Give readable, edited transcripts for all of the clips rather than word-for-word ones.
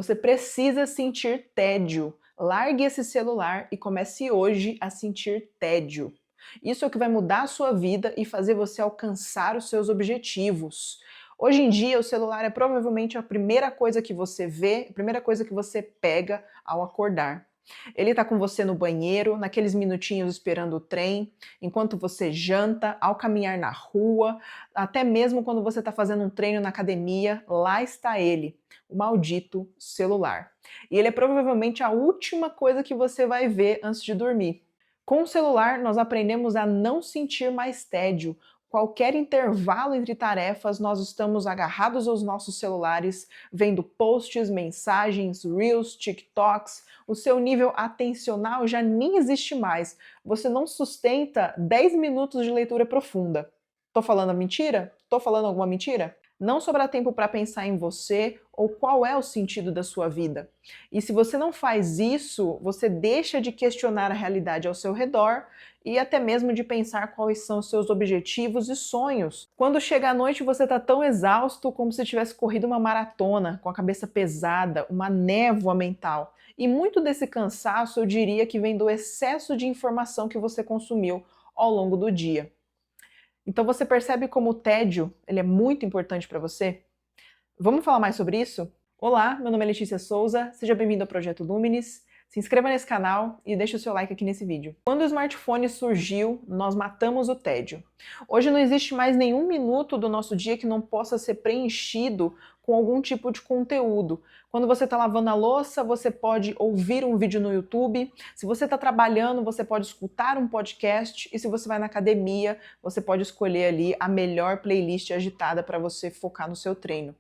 Você precisa sentir tédio. Largue esse celular e comece hoje a sentir tédio. Isso é o que vai mudar a sua vida e fazer você alcançar os seus objetivos. Hoje em dia, o celular é provavelmente a primeira coisa que você vê, a primeira coisa que você pega ao acordar. Ele está com você no banheiro, naqueles minutinhos esperando o trem, enquanto você janta, ao caminhar na rua, até mesmo quando você está fazendo um treino na academia, lá está ele, o maldito celular. E ele é provavelmente a última coisa que você vai ver antes de dormir. Com o celular, nós aprendemos a não sentir mais tédio. Qualquer intervalo entre tarefas, nós estamos agarrados aos nossos celulares, vendo posts, mensagens, reels, TikToks. O seu nível atencional já nem existe mais. Você não sustenta 10 minutos de leitura profunda. Tô falando mentira? Tô falando alguma mentira? Não sobra tempo para pensar em você ou qual é o sentido da sua vida. E se você não faz isso, você deixa de questionar a realidade ao seu redor e até mesmo de pensar quais são os seus objetivos e sonhos. Quando chega a noite, você está tão exausto como se tivesse corrido uma maratona, com a cabeça pesada, uma névoa mental. E muito desse cansaço eu diria que vem do excesso de informação que você consumiu ao longo do dia. Então você percebe como o tédio ele é muito importante para você? Vamos falar mais sobre isso? Olá, meu nome é Letícia Souza, seja bem-vindo ao Projeto Luminis. Se inscreva nesse canal e deixe o seu like aqui nesse vídeo. Quando o smartphone surgiu, nós matamos o tédio. Hoje não existe mais nenhum minuto do nosso dia que não possa ser preenchido com algum tipo de conteúdo. Quando você está lavando a louça, você pode ouvir um vídeo no YouTube. Se você está trabalhando, você pode escutar um podcast. E se você vai na academia, você pode escolher ali a melhor playlist agitada para você focar no seu treino.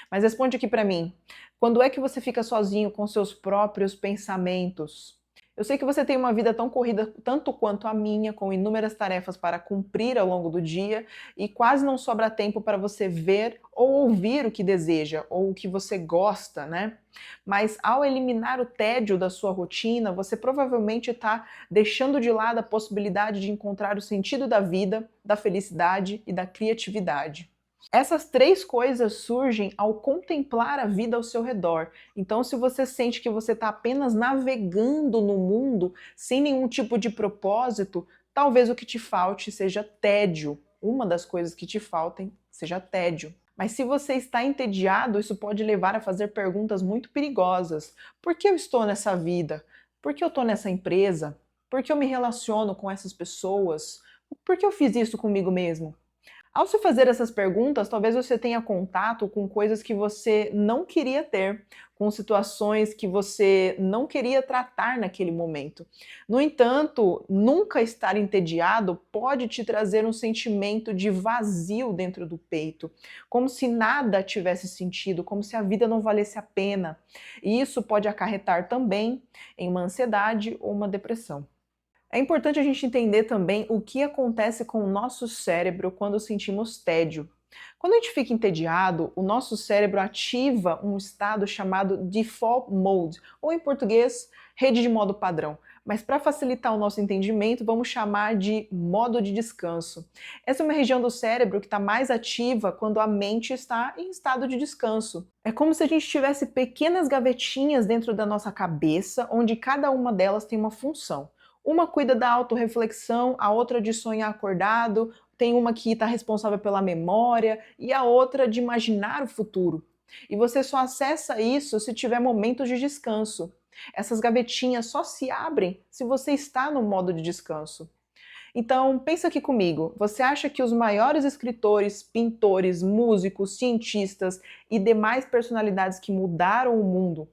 Mas responde aqui para mim, quando é que você fica sozinho com seus próprios pensamentos? Eu sei que você tem uma vida tão corrida tanto quanto a minha, com inúmeras tarefas para cumprir ao longo do dia, e quase não sobra tempo para você ver ou ouvir o que deseja, ou o que você gosta, né? Mas ao eliminar o tédio da sua rotina, você provavelmente está deixando de lado a possibilidade de encontrar o sentido da vida, da felicidade e da criatividade. Essas três coisas surgem ao contemplar a vida ao seu redor. Então, se você sente que você está apenas navegando no mundo sem nenhum tipo de propósito, talvez o que te falte seja tédio. Uma das coisas que te faltem seja tédio. Mas se você está entediado, isso pode levar a fazer perguntas muito perigosas. Por que eu estou nessa vida? Por que eu estou nessa empresa? Por que eu me relaciono com essas pessoas? Por que eu fiz isso comigo mesmo? Ao se fazer essas perguntas, talvez você tenha contato com coisas que você não queria ter, com situações que você não queria tratar naquele momento. No entanto, nunca estar entediado pode te trazer um sentimento de vazio dentro do peito, como se nada tivesse sentido, como se a vida não valesse a pena. E isso pode acarretar também em uma ansiedade ou uma depressão. É importante a gente entender também o que acontece com o nosso cérebro quando sentimos tédio. Quando a gente fica entediado, o nosso cérebro ativa um estado chamado Default Mode, ou em português, rede de modo padrão. Mas para facilitar o nosso entendimento, vamos chamar de modo de descanso. Essa é uma região do cérebro que está mais ativa quando a mente está em estado de descanso. É como se a gente tivesse pequenas gavetinhas dentro da nossa cabeça, onde cada uma delas tem uma função. Uma cuida da autorreflexão, a outra de sonhar acordado, tem uma que está responsável pela memória e a outra de imaginar o futuro. E você só acessa isso se tiver momentos de descanso. Essas gavetinhas só se abrem se você está no modo de descanso. Então, pensa aqui comigo. Você acha que os maiores escritores, pintores, músicos, cientistas e demais personalidades que mudaram o mundo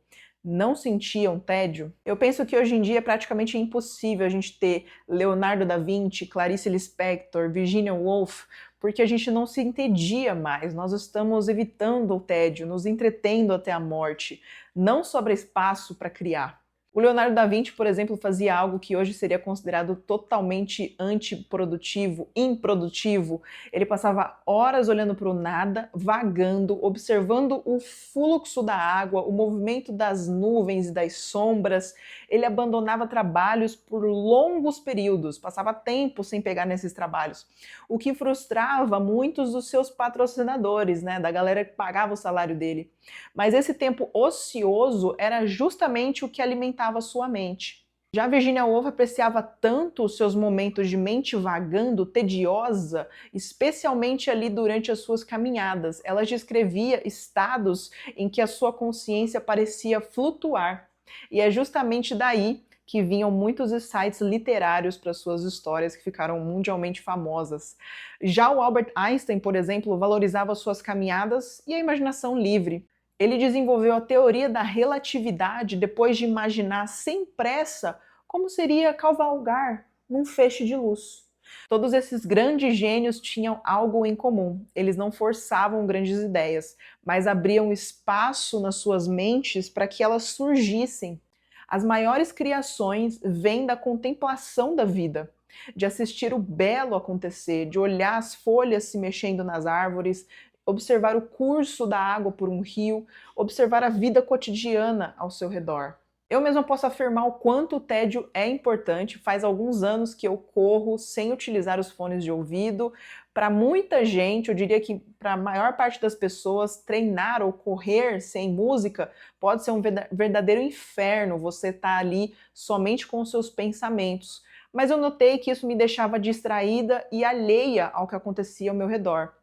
não sentiam tédio? Eu penso que hoje em dia é praticamente impossível a gente ter Leonardo da Vinci, Clarice Lispector, Virginia Woolf, porque a gente não se entedia mais, nós estamos evitando o tédio, nos entretendo até a morte. Não sobra espaço para criar. O Leonardo da Vinci, por exemplo, fazia algo que hoje seria considerado totalmente antiprodutivo, improdutivo. Ele passava horas olhando para o nada, vagando, observando o fluxo da água, o movimento das nuvens e das sombras. Ele abandonava trabalhos por longos períodos, passava tempo sem pegar nesses trabalhos, o que frustrava muitos dos seus patrocinadores, né, da galera que pagava o salário dele. Mas esse tempo ocioso era justamente o que alimentava sua mente. Já Virginia Woolf apreciava tanto os seus momentos de mente vagando, tediosa, especialmente ali durante as suas caminhadas. Ela descrevia estados em que a sua consciência parecia flutuar. E é justamente daí que vinham muitos insights literários para suas histórias que ficaram mundialmente famosas. Já o Albert Einstein, por exemplo, valorizava suas caminhadas e a imaginação livre. Ele desenvolveu a teoria da relatividade depois de imaginar sem pressa como seria cavalgar num feixe de luz. Todos esses grandes gênios tinham algo em comum. Eles não forçavam grandes ideias, mas abriam espaço nas suas mentes para que elas surgissem. As maiores criações vêm da contemplação da vida, de assistir o belo acontecer, de olhar as folhas se mexendo nas árvores, observar o curso da água por um rio, observar a vida cotidiana ao seu redor. Eu mesma posso afirmar o quanto o tédio é importante. Faz alguns anos que eu corro sem utilizar os fones de ouvido. Para muita gente, eu diria que para a maior parte das pessoas, treinar ou correr sem música pode ser um verdadeiro inferno. Você está ali somente com os seus pensamentos. Mas eu notei que isso me deixava distraída e alheia ao que acontecia ao meu redor.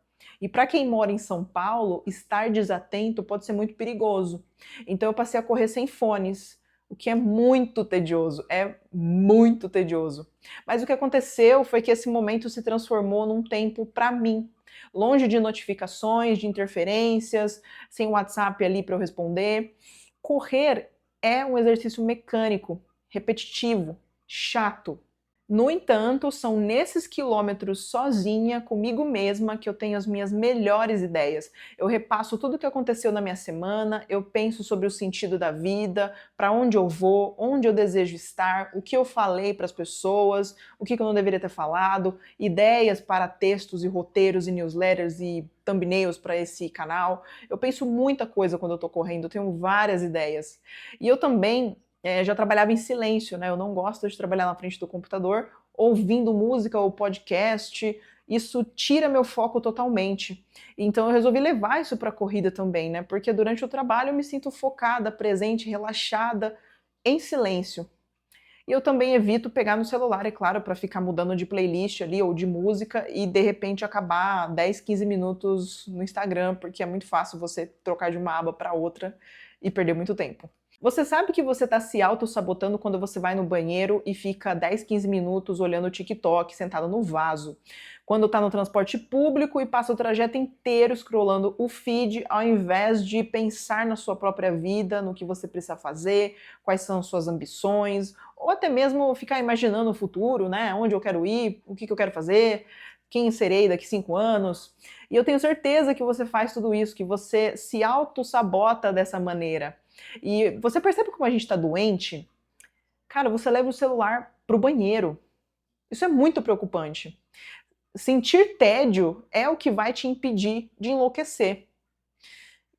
E para quem mora em São Paulo, estar desatento pode ser muito perigoso. Então eu passei a correr sem fones, o que é muito tedioso, Mas o que aconteceu foi que esse momento se transformou num tempo para mim, longe de notificações, de interferências, sem WhatsApp ali para eu responder. Correr é um exercício mecânico, repetitivo, chato. No entanto, são nesses quilômetros sozinha, comigo mesma, que eu tenho as minhas melhores ideias. Eu repasso tudo o que aconteceu na minha semana, eu penso sobre o sentido da vida, para onde eu vou, onde eu desejo estar, o que eu falei para as pessoas, o que eu não deveria ter falado, ideias para textos e roteiros e newsletters e thumbnails para esse canal. Eu penso muita coisa quando eu estou correndo, eu tenho várias ideias. E eu também já trabalhava em silêncio, né? Eu não gosto de trabalhar na frente do computador, ouvindo música ou podcast. Isso tira meu foco totalmente. Então eu resolvi levar isso para a corrida também, né? Porque durante o trabalho eu me sinto focada, presente, relaxada, em silêncio. E eu também evito pegar no celular, é claro, para ficar mudando de playlist ali ou de música e de repente acabar 10, 15 minutos no Instagram, porque é muito fácil você trocar de uma aba para outra e perder muito tempo. Você sabe que você está se auto-sabotando quando você vai no banheiro e fica 10, 15 minutos olhando o TikTok sentado no vaso. Quando está no transporte público e passa o trajeto inteiro scrollando o feed, ao invés de pensar na sua própria vida, no que você precisa fazer, quais são suas ambições, ou até mesmo ficar imaginando o futuro, né? Onde eu quero ir, o que eu quero fazer, quem serei daqui 5 anos. E eu tenho certeza que você faz tudo isso, que você se auto-sabota dessa maneira. E você percebe como a gente está doente? Cara, você leva o celular pro banheiro. Isso é muito preocupante. Sentir tédio é o que vai te impedir de enlouquecer.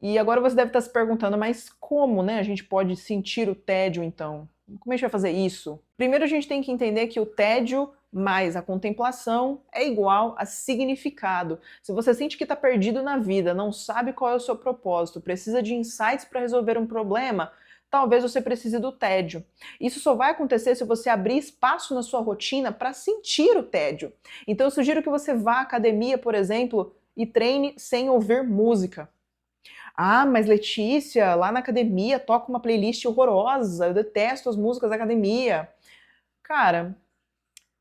E agora você deve estar se perguntando, mas como, né, a gente pode sentir o tédio então? Como a gente vai fazer isso? Primeiro a gente tem que entender que o tédio mais a contemplação é igual a significado. Se você sente que está perdido na vida, não sabe qual é o seu propósito, precisa de insights para resolver um problema, talvez você precise do tédio. Isso só vai acontecer se você abrir espaço na sua rotina para sentir o tédio. Então eu sugiro que você vá à academia, por exemplo, e treine sem ouvir música. Ah, mas Letícia, lá na academia toca uma playlist horrorosa, eu detesto as músicas da academia. Cara,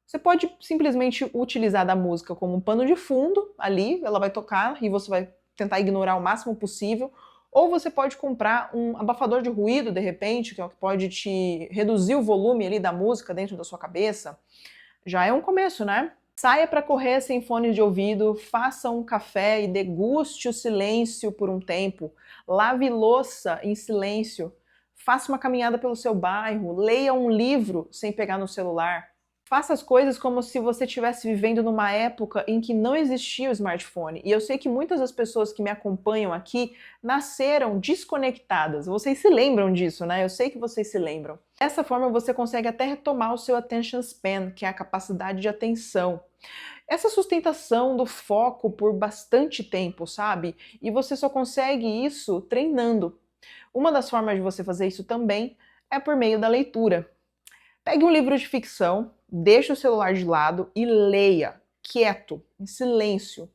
você pode simplesmente utilizar da música como um pano de fundo ali, ela vai tocar e você vai tentar ignorar o máximo possível, ou você pode comprar um abafador de ruído, de repente, que é o que pode te reduzir o volume ali da música dentro da sua cabeça. Já é um começo, né? Saia para correr sem fone de ouvido, faça um café e deguste o silêncio por um tempo. Lave louça em silêncio. Faça uma caminhada pelo seu bairro, leia um livro sem pegar no celular. Faça as coisas como se você estivesse vivendo numa época em que não existia o smartphone. E eu sei que muitas das pessoas que me acompanham aqui nasceram desconectadas. Vocês se lembram disso, né? Eu sei que vocês se lembram. Dessa forma, você consegue até retomar o seu attention span, que é a capacidade de atenção. Essa sustentação do foco por bastante tempo, sabe? E você só consegue isso treinando. Uma das formas de você fazer isso também é por meio da leitura. Pegue um livro de ficção, deixe o celular de lado e leia, quieto, em silêncio.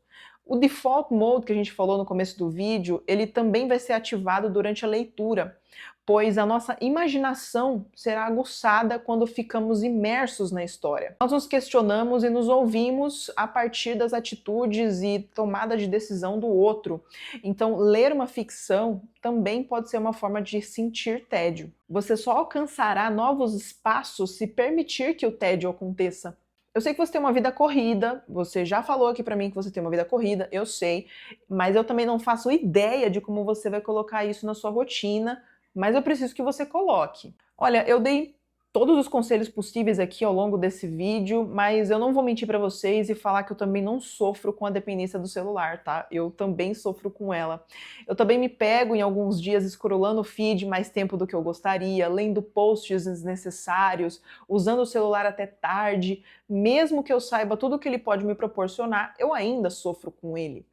O default mode que a gente falou no começo do vídeo, ele também vai ser ativado durante a leitura, pois a nossa imaginação será aguçada quando ficamos imersos na história. Nós nos questionamos e nos ouvimos a partir das atitudes e tomada de decisão do outro. Então, ler uma ficção também pode ser uma forma de sentir tédio. Você só alcançará novos espaços se permitir que o tédio aconteça. Eu sei que você tem uma vida corrida, você já falou aqui pra mim que você tem uma vida corrida, eu sei, mas eu também não faço ideia de como você vai colocar isso na sua rotina, mas eu preciso que você coloque. Olha, eu dei todos os conselhos possíveis aqui ao longo desse vídeo, mas eu não vou mentir pra vocês e falar que eu também não sofro com a dependência do celular, tá? Eu também sofro com ela. Eu também me pego em alguns dias scrollando o feed mais tempo do que eu gostaria, lendo posts desnecessários, usando o celular até tarde. Mesmo que eu saiba tudo o que ele pode me proporcionar, eu ainda sofro com ele.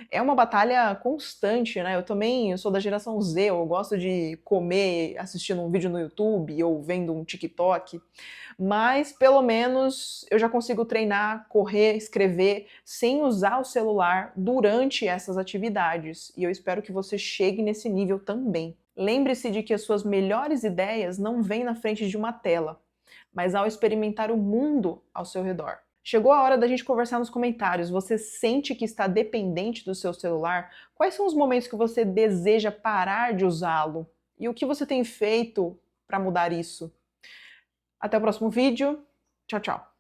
É uma batalha constante, né? Eu sou da geração Z, eu gosto de comer assistindo um vídeo no YouTube ou vendo um TikTok, mas pelo menos eu já consigo treinar, correr, escrever sem usar o celular durante essas atividades, e eu espero que você chegue nesse nível também. Lembre-se de que as suas melhores ideias não vêm na frente de uma tela, mas ao experimentar o mundo ao seu redor. Chegou a hora da gente conversar nos comentários. Você sente que está dependente do seu celular? Quais são os momentos que você deseja parar de usá-lo? E o que você tem feito para mudar isso? Até o próximo vídeo. Tchau, tchau.